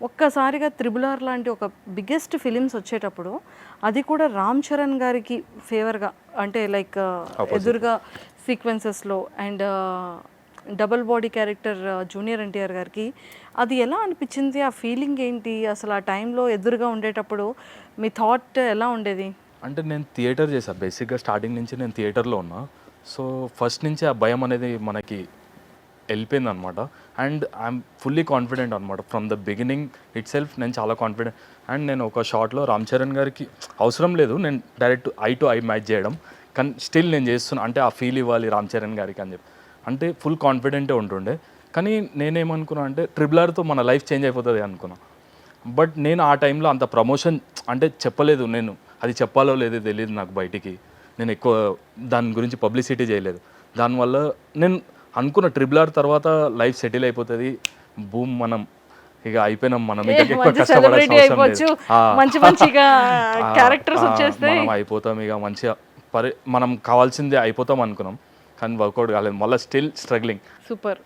ఒక్కసారిగా 'triple R' లాంటి ఒక బిగ్గెస్ట్ ఫిలిమ్స్ వచ్చేటప్పుడు అది కూడా రామ్ చరణ్ గారికి ఫేవర్గా అంటే లైక్ ఎదురుగా సీక్వెన్సెస్లో and double body character junior NTR గారికి అది ఎలా అనిపించింది? ఆ ఫీలింగ్ ఏంటి? అసలు ఆ టైంలో ఎదురుగా ఉండేటప్పుడు మీ థాట్ ఎలా ఉండేది? అంటే నేను థియేటర్ చేశాను బేసిక్గా స్టార్టింగ్ నుంచి నేను థియేటర్లో ఉన్నా. సో ఫస్ట్ నుంచి ఆ భయం అనేది మనకి వెళ్ళిపోయింది అనమాట. అండ్ ఐఎమ్ ఫుల్లీ కాన్ఫిడెంట్ అనమాట from the beginning it self. నేను చాలా కాన్ఫిడెంట్. అండ్ నేను ఒక షాట్లో రామ్ చరణ్ గారికి అవసరం లేదు నేను direct I to I match చేయడం, కానీ స్టిల్ నేను చేస్తున్నా అంటే ఆ ఫీల్ ఇవ్వాలి రామ్ చరణ్ గారికి అని చెప్పి అంటే ఫుల్ కాన్ఫిడెంటే ఉంటుండే. కానీ నేనేమనుకున్నా అంటే 'ట్రిపుల్ ఆర్'తో మన లైఫ్ చేంజ్ అయిపోతుంది అనుకున్నా. బట్ నేను ఆ టైంలో అంత ప్రమోషన్ అంటే చెప్పలేదు. నేను అది చెప్పాలో లేదో తెలియదు నాకు బయటికి. నేను ఎక్కువ దాని గురించి పబ్లిసిటీ చేయలేదు. దానివల్ల నేను అనుకున్న 'ట్రిపుల్ ఆర్' తర్వాత లైఫ్ సెటిల్ అయిపోతుంది, బూమ్ మనం ఇక అయిపోయినాం, మనం ఇంకా ఎక్కువ కష్టపడాల్సిన అవసరం లేదు, మంచి మంచిగా క్యారెక్టర్స్ వచ్చేస్తే మనం అయిపోతాం ఇక మంచిగా మనం కావాల్సిందే అయిపోతాం అనుకున్నాం. కానీ వర్కౌట్ కాలేదు, మళ్ళీ స్టిల్ స్ట్రగ్లింగ్. సూపర్.